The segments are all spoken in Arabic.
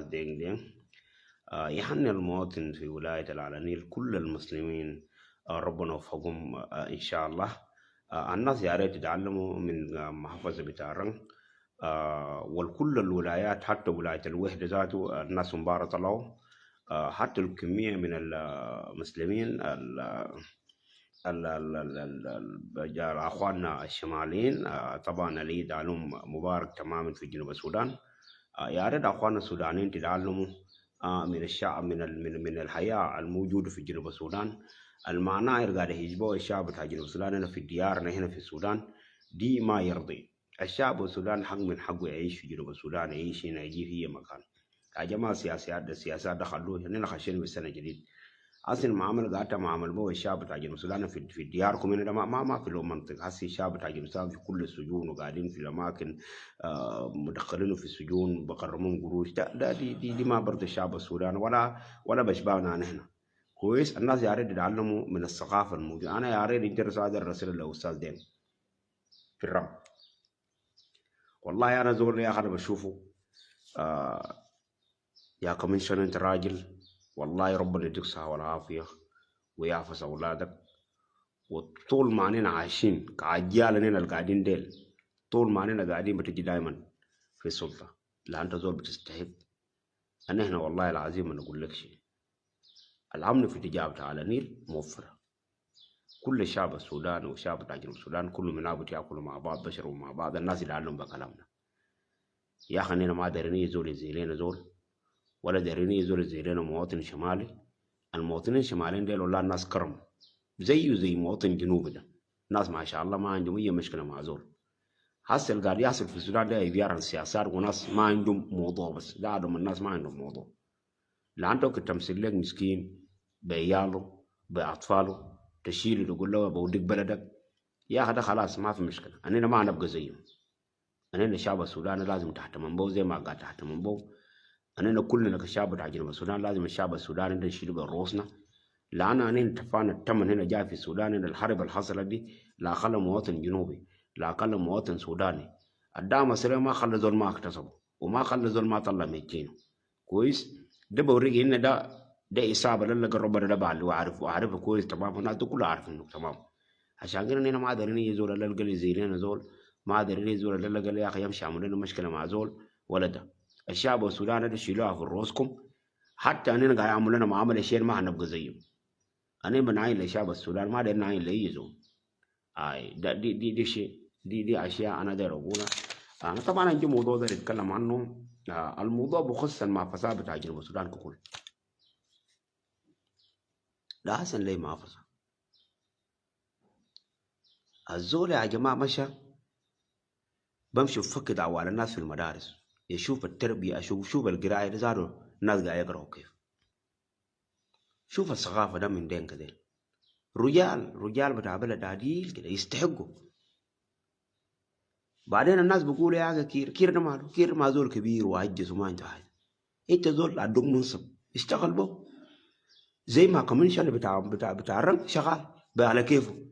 دينج دينج يحن المواطن في ولاية العلنيل كل المسلمين ربنا وفقهم إن شاء الله. الناس يا ريت يتعلموا من محافظة بتاعنا والكل الولايات حتى ولاية الوحدة ذاته الناس مبارك الله. حتى الكمية من المسلمين أخواننا الشماليين طبعا العيد عليهم مبارك تماما في جنوب السودان. يا ريت أخواننا السودانيين تتعلموا من الشعب من الحياة الموجودة في جنوب السودان. المعنى قاعد يجيبوا الشعب بتاع جنوب السودان هنا في ديارنا هنا في السودان دي ما يرضي. الشعب السودان حق من حقه يعيش في جنوب السودان، يعيش هنا، يجي في مكان. يا جماعة السياسات دخلوه هنا خشين بالسنة جديد. أصل المعاملة قاعدة معامل بو الشعب بتاع جنوب السودان في دياركم هنا ما في له منطق. هسي الشعب بتاع جنوب السودان في كل السجون وقاعدين في الأماكن مدخلينه في السجون بقرمون قروش. دي ما برضه الشعب السودان ولا بشبابنا نحن. كويس. الناس يا ريت يتعلموا من الثقافة الموجودة. أنا يا ريت يدرس هذا الرسالة للأستاذ دين في الرب. والله أنا زول يا أخي أنا بشوفه يا كوميشن أنت راجل، والله ربنا يديك الصحة والعافية ويعفس أولادك. وطول ما أننا عايشين كعجال أننا القاعدين ديل، طول ما أننا قاعدين بتجي دايما في السلطة، لا أنت زول بتستحق. أنا هنا والله العظيم أنا أقول لك شيء، الأمن في تجابة على النيل موفرة. كل شعب السودان وشعب بتاع جنوب السودان كله منابت ياكلوا مع بعض، بشروا مع بعض. الناس يتعلموا بكلامنا. يا أخي أننا ما دارين يزول زي لنا زول، ولا دارين يزول زي لنا مواطن شمالي. المواطنين الشماليين ديل والله الناس كرم زيه زي مواطن جنوبي ده. ناس ما شاء الله ما عندهم أي مشكلة مع زول. حصل قاعد يحصل في السودان ده يبيار السياسات، وناس ما عندهم موضوع، بس لا عندهم الناس ما عندهم موضوع. لا عندك تمثل لك مسكين بعياله بأطفاله تشيله تقول له بوديك بلدك، يا أخي ده خلاص ما في مشكلة. أنا ما نبقى زيهم. أنا شعب السودان لازم تحت منبو زي ما قاعد تحت منبو. أنا كلنا كشعب بتاع جنوب السودان لازم الشعب السوداني ده نشيله برؤوسنا. لأن أنا اتفقنا الثمن هنا جاي في السودان إن الحرب الحصلة دي لا خلى مواطن جنوبي، لا خلى مواطن سوداني. الدعم السريع ما خلى زول ما اكتسبه، وما خلى زول ما طلع ميتينه. كويس. ده بوريك إن ده إصابة لله ربنا ده بعد وعارفه كويس تمام. الناس دي كلها عارفينه تمام. عشان كده أنا ما قادرين يزول الله القلي زي لنا زول، ما قادرين يزول الله القلي يا أخي يمشي عمل لنا مشكلة مع زول ولا ده. الشعب السوداني ده شيلوها في رؤوسكم. حتى أننا قاعد يعملوا لنا معاملة شيء ما هنبقى زيهم. أنا بنعين لشعب السودان ما داير نعين لأي. ده دي شيء دي أشياء أنا داير أقولها. أنا طبعا عندي موضوع ده نتكلم عنه. الموضوع بخص المحافظات بتاع جنوب السودان ككل. لا حسن لي محافظة الزول يا جماعة مشى بمشي بفكد على الناس في المدارس، يشوف التربية، شوف القراية ده زادوا الناس قاعد يقرأوا كيف. شوف الثقافة ده من دين كده. رجال بتاع بلد عديل كده يستحقوا. بعدين الناس بيقولوا يا اخي كير ده ماله، كير ما زول كبير وعجز وما عنده حاجه. انت زول عندك منصب اشتغل به زي ما كوميشن بتاع الرنك شغال بقى على كيفه،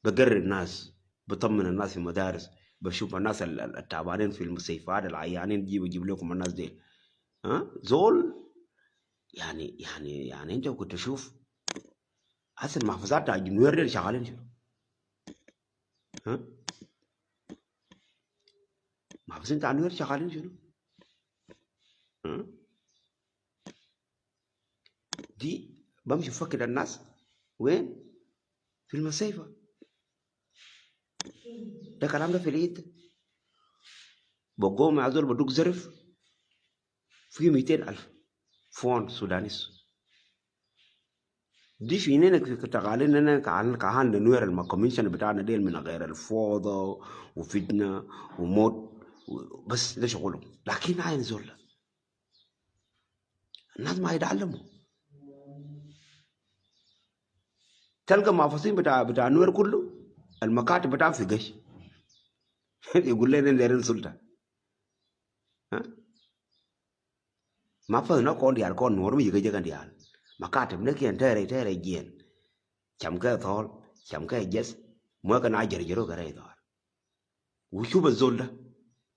بقرر الناس، بطمن الناس في المدارس، بشوف الناس التعبانين في المستشفيات العيانين يجيب لكم الناس دي. زول يعني انت كنت تشوف هسه المحافظات بتاع الجنوير دي شغالين شنو؟ محافظين بتاع الجنوير شغالين شنو؟ دي بمشي فكر الناس وين؟ في المستشفى. ده كلام ده في العيد بقوم مع زول بدوك زرف في 200,000 فون سودانيس. دي في نينك في تقاليدنا كهان نوير المكوميشن بتاعنا ديل من غير الفوضى وفتنة وموت بس ده شغلهم. لكن عين زول الناس ما يتعلموا. تلقى محافظين بتاع نوير كله المكاتب بتاعه في قش يقول لنا دايرين سلطة. ما فهنا كون ديال كون نور مي يجي كان ديال makatib ne kien tere gien cham ka thol cham ka jes mo kana jer jero gare dor u chuba zolda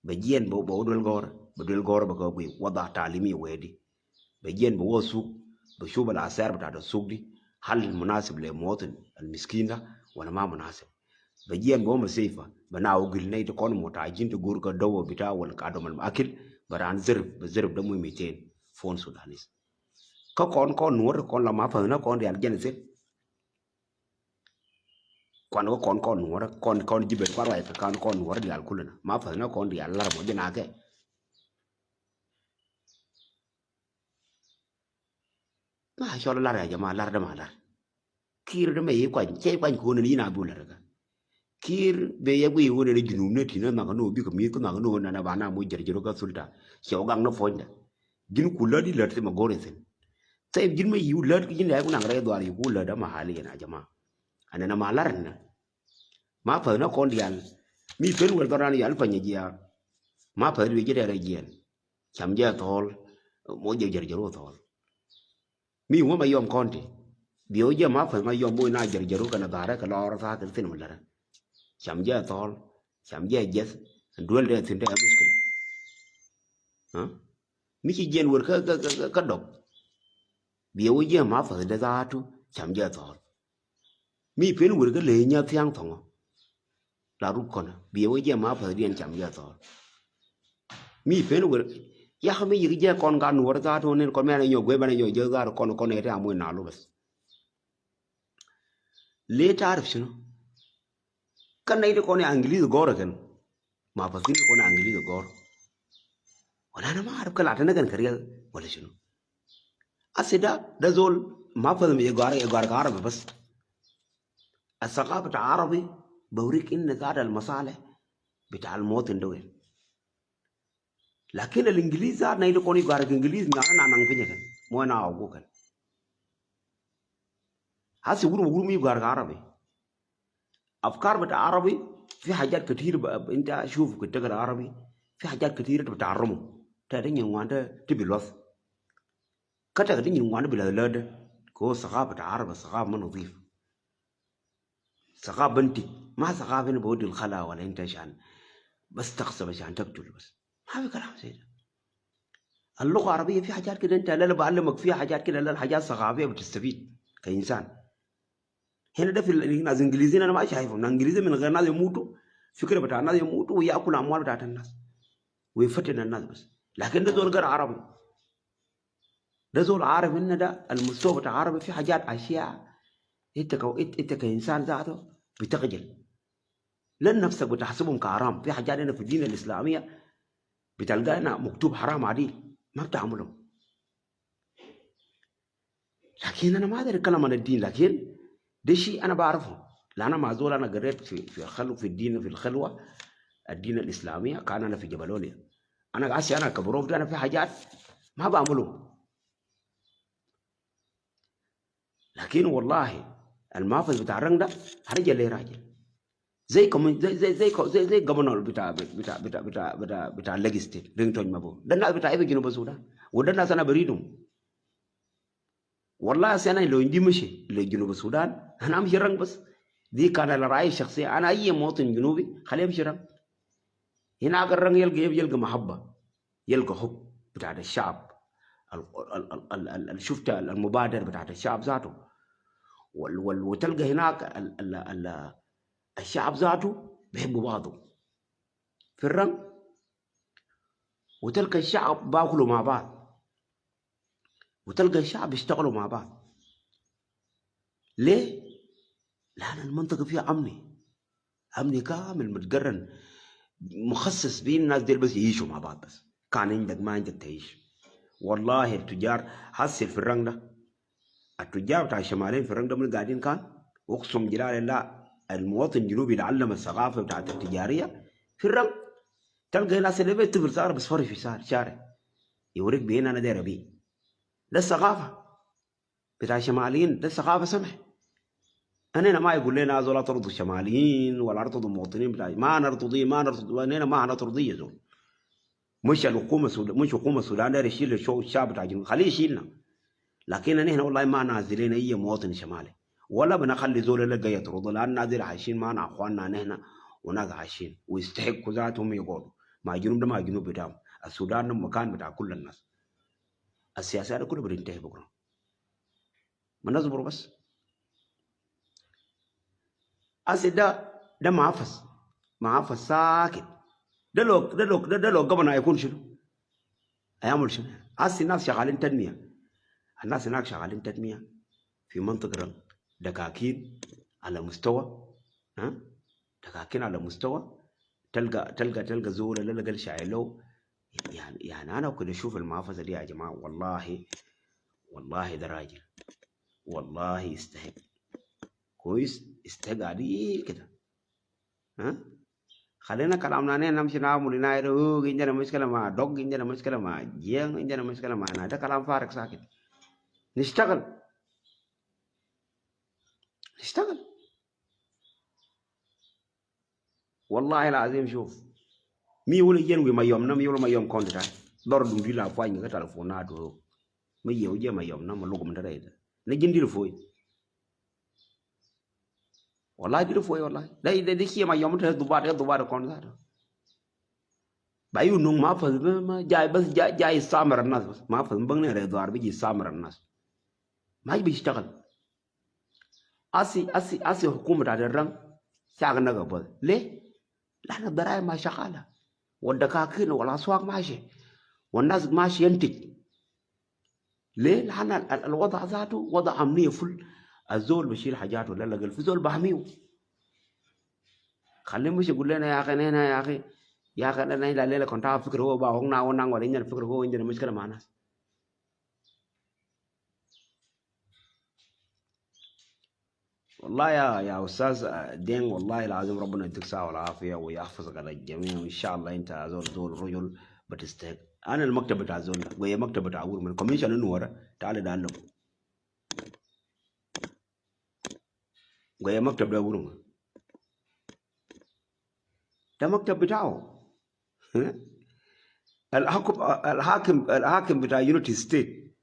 be gien bo dol gor بدل غور بقى وضع تعليمي وادي بيجين بوسوق بشوف الآثار بتاعت السوق دي هل مناسب للمواطن المسكين ده ولا ما مناسب. بيجين بوم سيفا بناو قلنا تكون متعجين تقول كدوا بتاع ولا كادم الأكل بران بزرب دمو 200 فون سودانيس كون نور كون لما فهنا كون ريال جنسي كون نور كون جبل كواي كون نور ريال كلنا ما فهنا كون ريال لا ربو جناكه ما شاء الله يا جماعه لا ده ما لا كير ده ما يكون شيء كون كون ني نا بولا رك كير بيجي يقول لي جنوب نتينا ما كانوا بيكم ميكو ما كانوا أنا بانا مو جرجرو كسولتا شو كان نفوندا جن كولا دي لرت ما غورنسن طيب جن ما يولد جن لا يكون عندنا دوار يقول ده ما حاليا يا جماعه أنا ما لارنا ما فهنا كون ديال مي فين والدران يال فنيجيا ما فهد بيجي ده رجيان شمجة طول مو جرجرو طول مي هو ما يوم كونتي بيوجي ما فهم ما يوم مو ناجر جرو كنا دارة كلا أورا ثاث الفين ولا شمجة طول شمجة جس دول ده سنتي مشكلة ها ميكي جين وركا كدوب بيوجي ما فهم ده ذاته شمجة طول مي فين وركا لينيا ثيان ثونا لا روكنا بيوجي ما فهم دين شمجة طول مي فين وركا يا خمي يجي كون كان ورا ذاته ونين كون ما نيجي بنا نيجي ذاته كون هذا عمو نالو بس ليه تعرف شنو كان نيجي كون إنجليز غورا كان ما فاكين كون إنجليز غور ولا أنا ما أعرف كلا أتنا كان كريال ولا شنو أسيدا ده زول ما فهم يغار عربي بس الثقافة العربي بوريك إن ذات المصالح بتاع المواطن دوين لكن الإنجليز ذات نيجي كون يغار إنجليز نانا فيني كان مو أنا أقول كان هسي ورو مي يغار عربي أفكار بتاع عربي في حاجات كتير أنت شوف كنت تقرأ عربي في حاجات كتير بتعرمه تادين يواندا تبلوث كتا كدين يواندا بلاد كو ثقافة عرب ثقافة ما نظيف ثقافة بنتي ما ثقافة بود الخلا ولا أنت عشان بس تقصب عشان تقتل بس ما في كلام زي ده اللغة العربية في حاجات كده أنت لا بعلمك فيها حاجات كده لا حاجات ثقافية بتستفيد كإنسان هنا ده في الناس الإنجليزيين أنا ما شايفهم الإنجليزي من غير ناس يموتوا فكرة بتاع الناس يموتوا ويأكل أموال بتاعت الناس ويفتن الناس بس لكن ده زول غير عربي ده زول عارف إن ده المستوى بتاع عربي في حاجات أشياء أنت كإنسان ذاته بتخجل لأن نفسك بتحسبهم كحرام في حاجات هنا في الدين الإسلامية بتلقى هنا مكتوب حرام عديل ما بتعملهم لكن أنا ما أدري أتكلم عن الدين لكن ده شيء أنا بعرفه لأن أنا معزول أنا قريت في الدين في الخلوة الدين الإسلامية كان أنا في جبلونيا أنا قاسي أنا كبروف أنا في حاجات ما بعمله لكن والله المافز بتاع الرنگ ده هرجع ليه راجل زي قبنول بتاع ليجستيت رينتون مابو ده الناس بتاع جنوب السودان وده الناس أنا بريدهم والله أنا لو عندي مشي لجنوب السودان أنا أمشي رنگ بس دي كان الرأي الشخصي أنا أي مواطن جنوبي خليه يمشي رنگ هنا الرنگ يلقى محبة يلقى حب بتاع الشعب شفت المبادر بتاع الشعب ذاته وتلقى هناك الشعب ذاته بيحبوا بعضه في الرنگ وتلقى الشعب باكلوا مع بعض وتلقى الشعب يشتغلوا مع بعض ليه؟ لأن المنطقة فيها أمني كامل متقرن مخصص بين الناس دي بس يعيشوا مع بعض بس كان عندك ما عندك تعيش والله التجار حصل في الرنگ ده التجار بتاع الشمالين في الرنگ ده من قاعدين كان اقسم جلال الله المواطن الجنوبي اللي علم الثقافة بتاعت التجارية في الرنگ تلقى ناس اللي بيتفر صار بس فرش في شارع يوريك بين أنا داير بيه ده الثقافة بتاع الشماليين ده الثقافة سمح أنا ما يقول لنا زول ترضوا الشماليين ولا ترضوا المواطنين بتاعي ما نرتضي أنا ما نرتضي زول مش الحكومة السودان مش حكومة السودان ده يشيل الشعب بتاع الجنوب خليه يشيلنا لكن أنا هنا والله ما نازلين أي مواطن شمالي ولا بنخلي زول اللي جاي يطرد لأن نازل عايشين معنا أخواننا هنا وناس عايشين ويستحقوا ذاتهم يقولوا ما جنوب ده ما جنوب بتاعهم السودان مكان بتاع كل الناس. السياسات كلها بتنتهي بكره، ما نصبر بس. أسي ده معفس ساكت. ده لو قبل هيكون شنو؟ هيعمل شنو؟ أسي الناس شغالين تنمية، الناس هناك شغالين تنمية في منطقة دكاكين على مستوى، ها، دكاكين على مستوى. تلقى زول اللي لقى شايلو. يعني انا كنت اشوف المحافظه دي يا جماعه، والله ده راجل، والله يستحق كويس، يستحق عديل كده. ها، خلينا كلامنا نمشي نعمل نايرو. عندنا مشكله مع دوغ، عندنا مشكله مع جين، عندنا مشكله مع ده كلام فارغ ساكت. نشتغل والله العظيم. شوف mi wala yen wi mayom na mi wala mayom konta dor dum di la fay nga telefona do mi yew je mayom na ma lugum da reyda na jindi lu foy wallahi di lu foy wallahi dai de ki mayom ta dubar konta da bayu nung ma fa ma jay bas jay samar nas bas ma fa bang ne re dar bi ji samar nas ma bi ishtagal asi hukuma da ran shaga na gaba le la na darai ma shagala والدكاكين والاسواق ماشي والناس ماشي ينتج. ليه؟ لان الوضع ذاته وضع امنيه فل. الزول بشيل حاجاته ولا لقى في زول بحميه. خليه مش يقول لنا يا اخي هنا يا اخي انا لا لا كنت فكر هو با هنا ونان ولا عندنا فكر هو عندنا مشكله مع ناس. والله يا استاذ دين، والله العظيم ربنا يديك الصحه والعافيه ويحفظك على الجميع، وان شاء الله انت زول رجل بتستحق. انا المكتب بتاع زول وهي مكتب بتاع اول من كوميشن انه ورا تعال دعلم وهي مكتب ده اول ده مكتب بتاعه. الحاكم بتاع يونيتي ستيت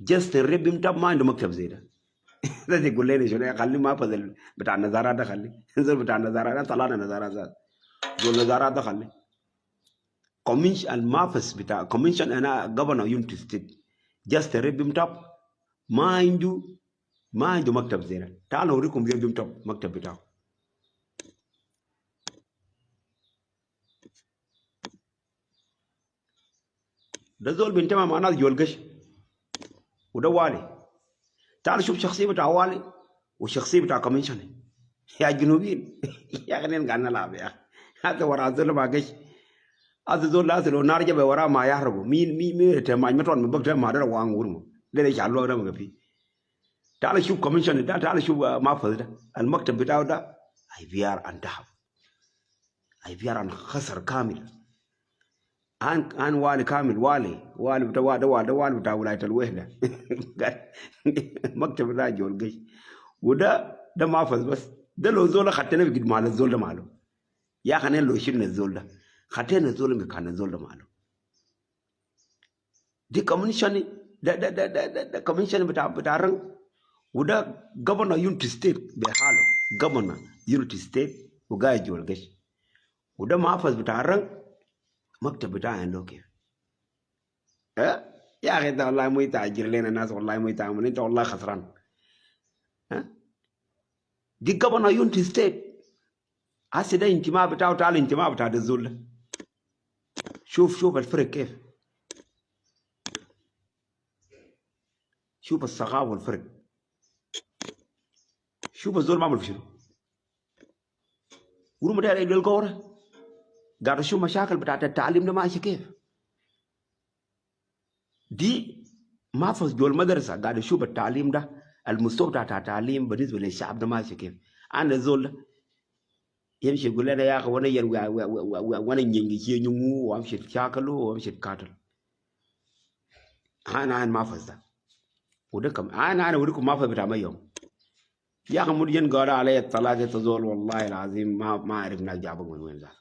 جست الرب انت ما عنده مكتب زي ده. ده يقول لي شنو؟ خلي ما فضل بتاع النظارات ده، خلي زول بتاع النظارات طلعنا نظارات ذات زول النظارات ده خلي كوميشن المافس بتاع كوميشن. انا جفرنر يونيتي ستيت جست الرب انت ما عنده مكتب زي ده. تعالوا اوريكم اليوم مكتب بتاعه. ده زول بينتمى مع ناس جول قش، وده والي. تعال شوف شخصيه بتاع والي والشخصيه بتاع كوميشن يا جنوبيين. يا اخي قاعد نلعب يا اخي. هذا ورا زول ما قش، هذا زول لازم لو نار جاب ورا ما يهربوا. مين تما متون من بكره ما ده وان ورمو ده اللي شالوا ده مغفي. تعال شوف كوميشن ده، تعال شوف ما فضل المكتب بتاعه ده اي في ار عن ذهب، اي في ار عن خسر كامل. ان والي كامل، والي بتاع والي بتاع ولايه الوحده. مكتب ده جول قش. وده ما فز بس ده لو زول خدتنا بقد مال الزول ده ماله يا اخي. لو شلنا الزول ده خدتنا الزول مكان الزول ده ماله. دي كوميشن ده كوميشن بتاع رنگ. وده جفرنر يونيتي ستيت بحاله، جفرنر يونيتي ستيت وقاعد جول قش. وده محافظ بتاع الرنگ مكتب بتاعه عنده كيف. يا اخي انت والله مو يتاجر لنا الناس، والله مو يتعامل انت والله خسران. دي جفرنر يونيتي ستيت. هسه ده انتماء بتاعه. تعال انتماء بتاع الزول ده. شوف الفرق كيف، شوف الصغاب والفرق. شوف الزول ما عمل في شنو. ورمى ده اللي القوره قاعد اشوف مشاكل بتاعت التعليم ده ماشي كيف. دي ما فز جول المدرسه قاعد اشوف التعليم ده، المستوى بتاع التعليم بالنسبه للشعب ده ماشي كيف. انا الزول ده يمشي يقول لنا يا اخي وانا وانا نيجي نمو وامشي شاكله وامشي قاتل. انا ما فز ده. وده كم انا اوريكم ما فز بتاع ما يوم يا اخي. مدين قال علي الثلاثه تزول، والله العظيم ما اعرف ناس جابوا من وين ذا.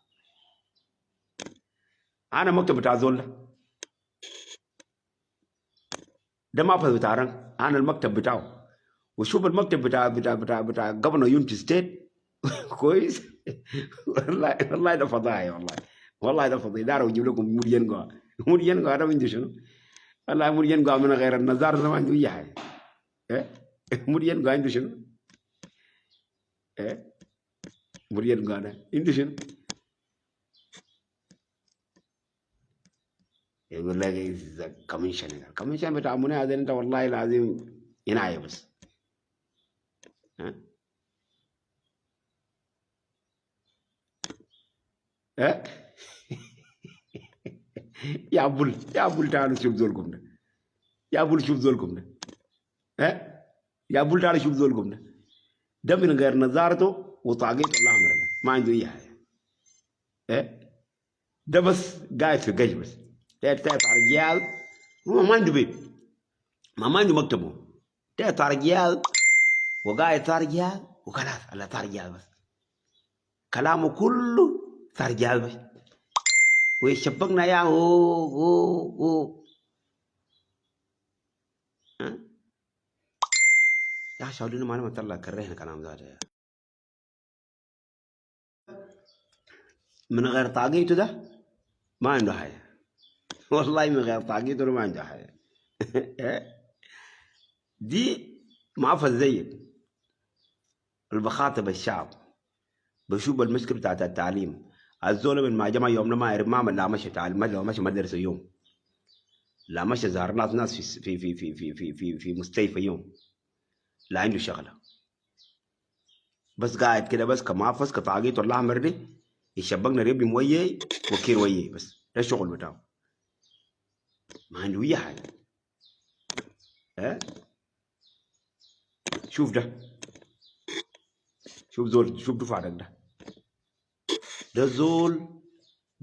انا مكتب بتاع زول ده ما فز بتاع رنگ. انا المكتب بتاعه. وشوف المكتب بتاع جفرنر يونيتي ستيت. كويس. والله ده فضايح والله. والله ده فضي دار ويجيب لكم مريان قا مريان قا ده من شنو والله مريان قا من غير النزار ده ما عنده اي حاجه إيه؟ مريان قا عنده شنو إيه؟ مريان قا ده عنده شنو يقول لك كميشن بتاع منى هذا انت والله العظيم ينعي بس ها ها يا بول تعالوا شوف زولكم ده يا بول شوف زولكم ده ها يا بول تعالوا شوف زولكم ده من غير نظارته وطاقيته الله امر ما عنده اي حاجه ها ده بس قاعد في قش بس تعرف رجال هو ما عنده بيت ما عنده مكتبه تعرف رجال وقاعد رجال وخلاص على رجال بس كلامه كله رجال بس ويشبكنا يا هو ها يا شاولين ما انا مطلع كرهنا كلام ذاته من غير طاقيته ده ما عنده حاجه والله من غير طاقيته ما عنده حاجه دي معفى زيك البخاطب الشعب بشوف المشكله بتاعت التعليم الزول من ما جمع يومنا ما يعرف ما لا مشي تعلم لا مشي مدرسه يوم لا مشي ظهر ناس في مستشفى يوم لا عنده شغله بس قاعد كده بس كمعفس كطاقيته الاحمر دي يشبكنا ريبلي مويه وكير ويه بس ده الشغل بتاعه ما عنده اي حاجه ها شوف ده شوف زول شوف دفعتك ده زول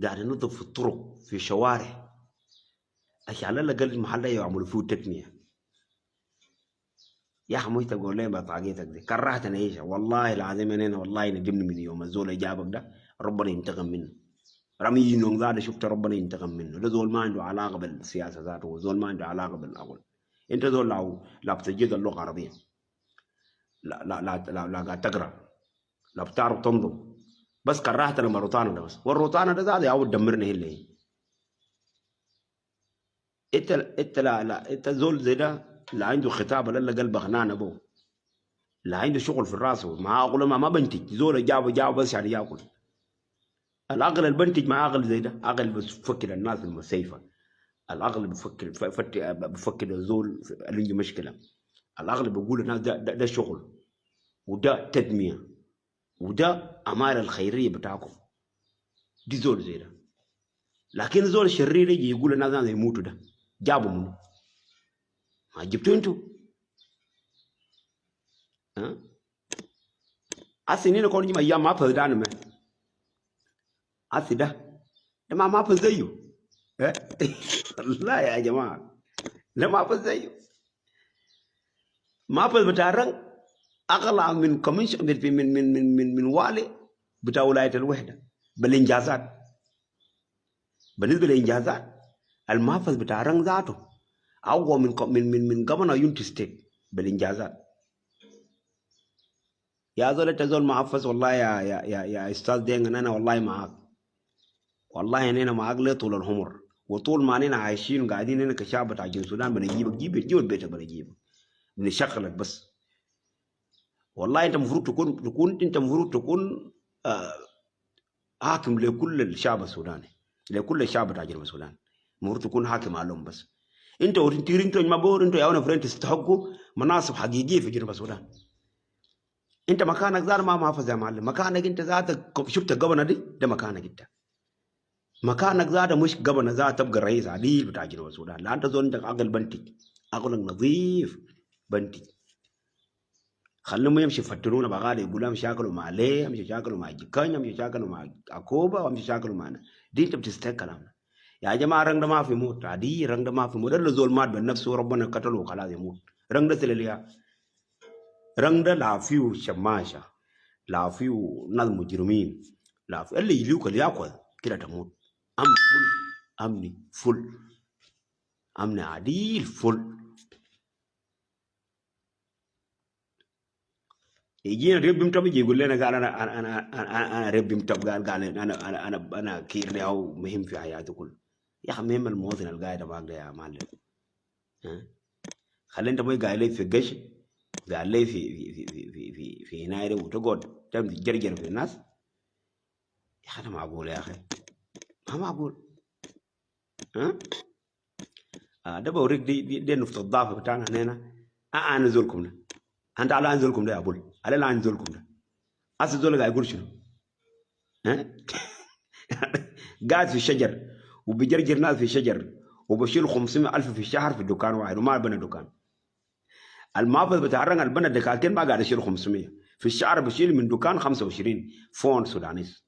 قاعد ينظف في الطرق في الشوارع عشان على الاقل المحل ده يعملوا فيه تقنيه يا اخي مش تقول لي بطاقيتك دي كرهتني ايش والله العظيم انا والله ندمني من يوم الزول جابك ده ربنا ينتقم منه رمي ينون ذا شفت ربنا ينتقم منه ده زول ما عنده علاقه بالسياسه ذاته زول ما عنده علاقه بالاول انت زول لا بتجيد اللغه العربيه لا قاعد تقرا لا بتعرف تنظم بس كرهت لما روتانا ده بس والروتانا ده زاد يعود دمرنا هي انت لا انت زول زي ده لا عنده خطاب لا قلب خنان ابوه لا عنده شغل في راسه ما اقول ما بنتج زول جابه بس يعني ياكل العقل البنتج ما عقل زي ده عقل بفكر الناس المسيفه العقل بفكر الزول اللي عنده مشكله العقل بيقول الناس ده شغل وده تدميه وده أعمال الخيرية بتاعكم دي زول زي ده لكن زول الشرير يجي يقول الناس يموتوا ده جابوا منه ما جبتوا انتوا ها أسنين كون جم أيام ما فزدان ما أسي ده ما فزيو لا يا جماعة لا ما فزيو ما فز بتاعرن أغلى من كوميشن من والي بتاع ولاية الوحدة بالإنجازات بالنسبة للإنجازات المحفظ بتاع رنگ ذاته أقوى من قبنا يونتي ستيت بالإنجازات يا زول تزول محفظ والله يا أستاذ دين أنا والله معاك والله أنا معاك ليه طول العمر وطول ما أنا عايشين قاعدين هنا كشعب بتاع جنوب السودان بنجيبك جيب البيت بنجيبك بنشغلك بس والله أنت المفروض تكون حاكم لكل الشعب السوداني لكل الشعب بتاع جنوب السودان المفروض تكون حاكم عليهم بس انت وتنتيرين تو ما بور انتوا يا انا فرنت تستحقوا مناصب حقيقيه في جنوب السودان انت مكانك ذات ما محافظ يا معلم مكانك انت ذاتك شفت الجبنه دي ده مكانك انت مكانك ذات مش جبنه ذات تبقى رئيس عديل بتاع جنوب السودان لا انت زول عندك عقل بنتي عقلك نظيف بنتي خليهم يمشي يفترونا بغالي يقولوا مش ياكلوا مع ليه مش ياكلوا مع جكانيا مش ياكلوا مع عكوبه ومش ياكلوا معنا دي انت بتستحق كلامنا يا جماعه رنگ ده ما في موت عادي رنگ ده ما في موت اللي زول مات بنفسه ربنا قتله وخلاص يموت رنگ ده سلاليا رنگ ده لا فيه شماشه لا فيه ناس مجرمين لا فيه اللي يليوك اللي ياكل كده تموت امن فل امني فل امن عديل فل يجينا ريب بمتب يجي يقول لنا قال انا ريب بمتب قال انا كير او مهم في حياته كله. يا اخي مهم المواطن القاعد معك ده يا معلم. خلي انت ما قاعد لي في القش، قاعد لي في هنا وتقعد تجرجر في الناس. يا اخي انا معقول يا اخي، ما معقول. ده بوريك دي نقطة الضعف بتاعنا هنا. انا زولكم ده، انت على انزلكم ده يا ابوي، على لا انزلكم ده. اصل زول قاعد يقول شنو؟ قاعد في الشجر وبيجرجر ناس في الشجر وبشيل 500,000 في الشهر في دكان واحد وما بنى دكان. المحافظ بتاع الرنج البنا دكاكين ما قاعد يشيل 500 في الشهر، بشيل من دكان 25 فون سودانيس.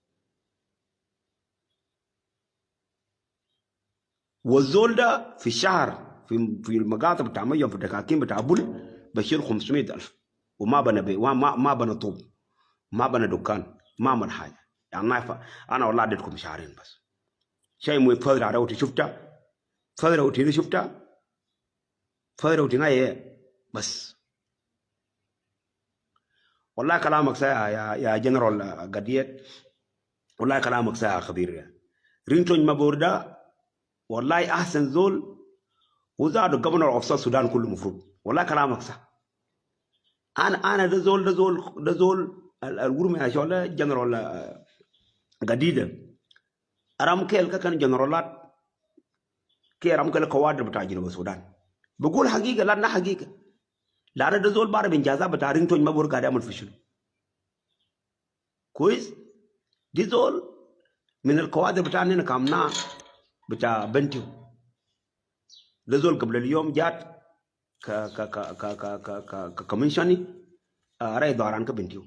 والزول ده في الشهر في المقاطع بتاع ميه في الدكاكين بتاع بول بشيل 500,000 وما بنى ما بنى طوب، ما بنى دكان، ما عمل حاجه. يعني انا والله اديتكم شهرين بس. شيء مو فضل على روتي شفتها، فضل روتي شفتها، فضل روتي ايه بس. والله كلامك ساعة يا جنرال قديت، والله كلامك ساعة خبير يا رينتون مابوردا. والله احسن زول وزاد الجبنر اوف السودان كله مفروض. والله كلامك صح. انا ده زول الغرم يا شغله جنرال قديده ارامكيل كان جنرالات كي ارامكيل كوادر بتاع جنوب السودان. بقول حقيقه لا حقيقه، لا ده زول بار بنجازات بتاع رينتون مابور قاعد يعمل فشل كويس. دي زول من الكوادر بتاعنا كامنا بتاع بنتيو. ده زول قبل اليوم جات ك ك ك ك ك ك ككوميشني راي دوران كبنتيو.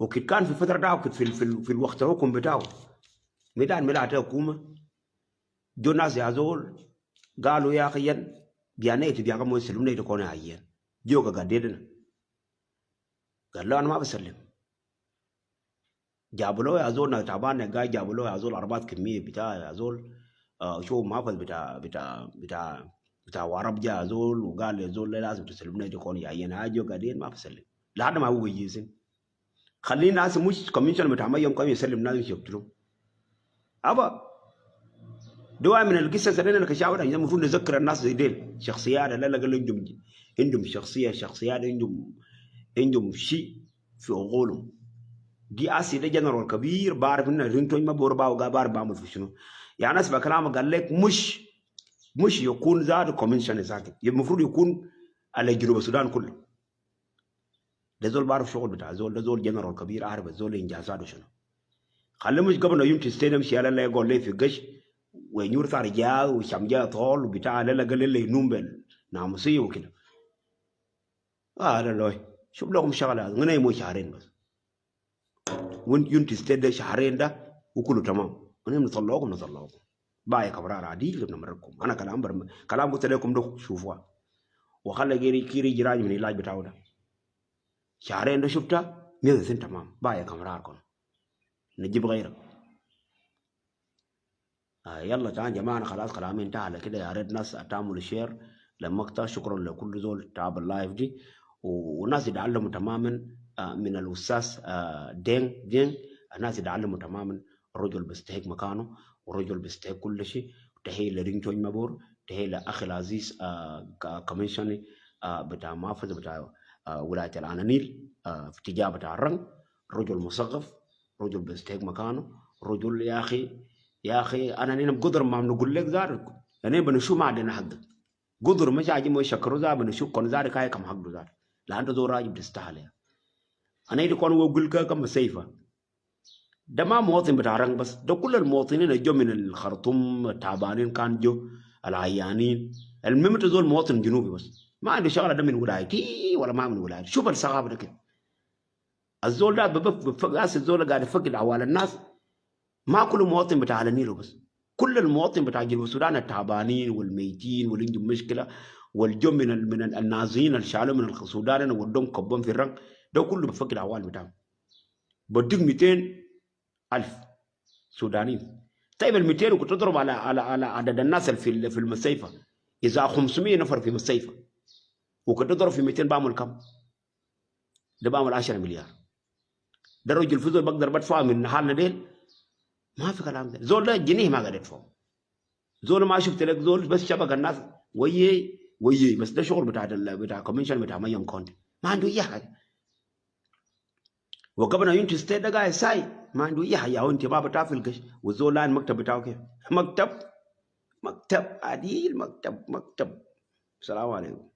وكيف كان في الفتره ده وكيف في الوقت الحكم بتاعه ميدان ملاته حكومه جو ناس يا زول قالوا يا اخي بيانيت بيا كم يسلم لي تكون عيان جو قاعدين قال له انا ما بسلم. جابوا له يا زول تعبان قاعد، جابوا له يا زول اربات كميه بتاع يا زول شو محافظ بتاع وارب جا زول وقال لي زول لازم تسلم لي تكون عيان. هاجو قاعدين ما بسلم لحد ما هو يجيزن. خلينا ناس مش كوميشن بتاع ما يوم كان يسلم ناس يقتلوا ابا. دواء من القصص اللي انا كشاور المفروض نذكر الناس زي ديل شخصيات لا قال عندهم شخصيات عندهم شيء في عقولهم. دي اسي ده جنرال كبير بعرف ان رينتون ما بوربا وغابار بعمل في شنو. يعني ناس بكلام قال لك مش يكون زاد كوميشن ساكت، المفروض يكون على جنوب السودان كله. ده زول بعرف شغل بتاع زول، ده زول جنرال كبير عارف الزول انجازاته شنو. خلي مش قبل يوم ستيديوم شي لا يقول لي في قش وينور ثار جا وشمجا طول وبتاع لا قال لي نومبل ناموسي وكده. لا لا شوف لهم شغله غنى مو شهرين بس وين يونت ستيد شهرين ده وكله تمام. انا نطلعوكم باي كبرار عديل نمركم. انا كلام قلت لكم ده شوفوها وخلي غيري كيري جراج من العلاج بتاعه ده شهرين ده شفتها 100 سنه تمام باي كبراركم نجيب غيرك. يلا تعال جماعه خلاص كلامي انتهى على كده. يا ريت ناس تعملوا شير للمقطع. شكرا لكل زول تعب اللايف دي والناس يتعلموا تماما من الاستاذ دين. الناس يتعلموا تماما الرجل بيستحق مكانه والرجل بيستحق كل شيء. تحيه لرينتون مابور، تحيه لاخي العزيز كوميشني بتاع محافظه بتاع ولايه الانانيل في اتجاه بتاع الرنج. رجل مثقف، رجل بيستحق مكانه، رجل يا اخي انا نينا قدر ما نقول لك زار يعني بنشوف ما عندنا حق قدر مش عاجي مو يشكروا زار بنشوف كون زار كاي كم حق زار لا انت زور راجل تستاهل. انا يدي كون وقول كم سيفه ده ما مواطن بتاع رنج بس، ده كل المواطنين جو من الخرطوم التعبانين كان جو العيانين. المهم تزول مواطن جنوبي بس ما عنده شغله ده من ولايتي ولا ما من ولايتي. شوف الثقافه ده كده. الزول ده بفقاس الزول قاعد يفقد عوال الناس. ما كل مواطن بتاع النيل بس، كل المواطن بتاع جنوب السودان التعبانين والميتين واللي عندهم مشكله والجو من النازين اللي شالوا من السودان ودهم كبهم في الرنج ده كله بفقد عوال بتاعهم. بديك 200,000 سودانيين. طيب ال 200 كنت تضرب على عدد الناس اللي في المستيفى. اذا 500 نفر في مستيفى وكنت تضرب في 200 بعمل كم؟ ده بعمل 10 مليار. ده الرجل في زول بقدر بدفعه من حالنا ديل؟ ما في كلام ده. زول ده جنيه ما قاعد يدفعه. زول ما شفت لك زول بس شبك الناس ويي بس ده شغل بتاع كوميشن بتاع ميم كونت، ما عنده اي حاجه. وقبل يونت ستيت ده قاعد ساي ما عنده اي حاجه. وانت ما بتعرف القش والزول لاين مكتب بتاعه كيف؟ مكتب عديل، مكتب. السلام عليكم.